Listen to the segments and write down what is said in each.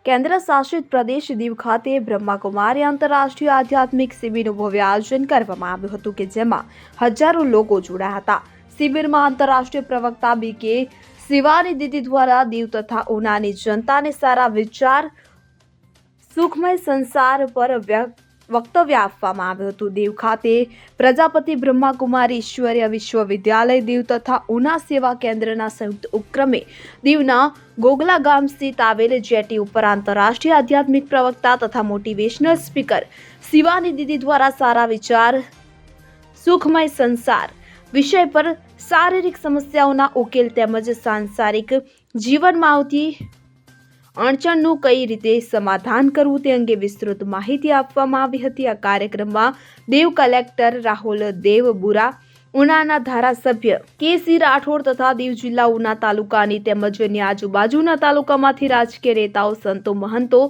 કેન્દ્ર શાસિત પ્રદેશ દીવ ખાતે બ્રહ્માકુમારી આંતરરાષ્ટ્રીય આધ્યાત્મિક શિબિરનું ભવ્ય આયોજન કરવામાં આવ્યું હતું કે જેમાં હજારો લોકો જોડાયા હતા। શિબિરમાં આંતરરાષ્ટ્રીય પ્રવક્તા BK શિવાની દીદી દ્વારા દીવ તથા ઉનાની જનતાને સારા વિચાર સુખમય સંસાર પર વક્તવ્ય આપવામાં આવ્યું હતું। દીવ ખાતે પ્રજાપતિ બ્રહ્માકુમારી ઈશ્વરીય વિશ્વવિદ્યાલય દીવ તથા ઉના સેવા કેન્દ્રના સંયુક્ત ઉપક્રમે દીવના ગોગલા ગામ સ્થિત આવેલ જેટી ઉપર આંતરરાષ્ટ્રીય આધ્યાત્મિક પ્રવક્તા તથા મોટિવેશનલ સ્પીકર શિવાની દીદી દ્વારા સારા વિચાર સુખમય સંસાર વિષય પર શારીરિક સમસ્યાઓના ઉકેલ તેમજ સાંસારિક જીવનમાં આવતી અડચણનું કઈ રીતે સમાધાન કરવું તે અંગે વિસ્તૃત માહિતી આપવામાં આવી હતી। આ કાર્યક્રમમાં દીવ કલેક્ટર રાહુલ દેવબુરા, ઉનાના ધારાસભ્ય KC રાઠોડ તથા દીવ જિલ્લા ઉના તાલુકાની તેમજ અન્ય આજુબાજુના તાલુકામાંથી રાજકીય નેતાઓ, સંતો, મહંતો,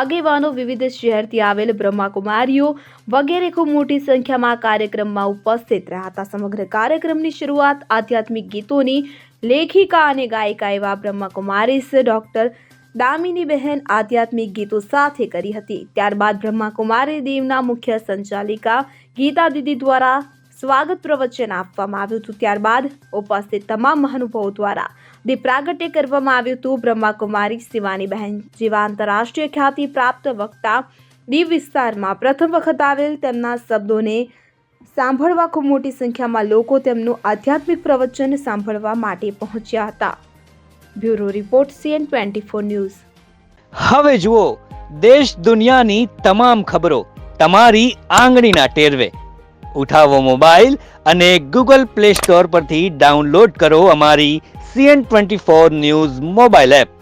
આગેવાનો, વિવિધ શહેરથી આવેલ બ્રહ્માકુમારીઓ વગેરે ખૂબ મોટી સંખ્યામાં કાર્યક્રમમાં ઉપસ્થિત રહ્યા હતા। સમગ્ર કાર્યક્રમની શરૂઆત આધ્યાત્મિક ગીતોની લેખિકા અને ગાયિકા એવા બ્રહ્માકુમારીસ ડોક્ટર દામિની બહેન આધ્યાત્મિક ગીતો સાથે કરી હતી। ત્યારબાદ બ્રહ્માકુમારી દીવના મુખ્ય સંચાલિકા ગીતા દીદી દ્વારા સ્વાગત પ્રવચન આપવામાં આવ્યું હતું। ત્યારબાદ ઉપસ્થિત તમામ મહાનુભાવો દ્વારા દીપ પ્રાગટ્ય કરવામાં આવ્યું હતું। બ્રહ્માકુમારી શિવાની બહેન જેવા આંતરરાષ્ટ્રીય ખ્યાતિ પ્રાપ્ત વક્તા દીવ વિસ્તારમાં પ્રથમ વખત આવેલ તેમના શબ્દોને સાંભળવા ખૂબ મોટી સંખ્યામાં લોકો તેમનું આધ્યાત્મિક પ્રવચન સાંભળવા માટે પહોંચ્યા હતા। Bureau report CN24 news. હવે જુઓ દેશ દુનિયાની તમામ ખબરો તમારી આંગળીના ટેરવે। ઉઠાવો મોબાઈલ અને Google Play Store પરથી ડાઉનલોડ કરો અમારી CN24 ન્યૂઝ મોબાઈલ એપ।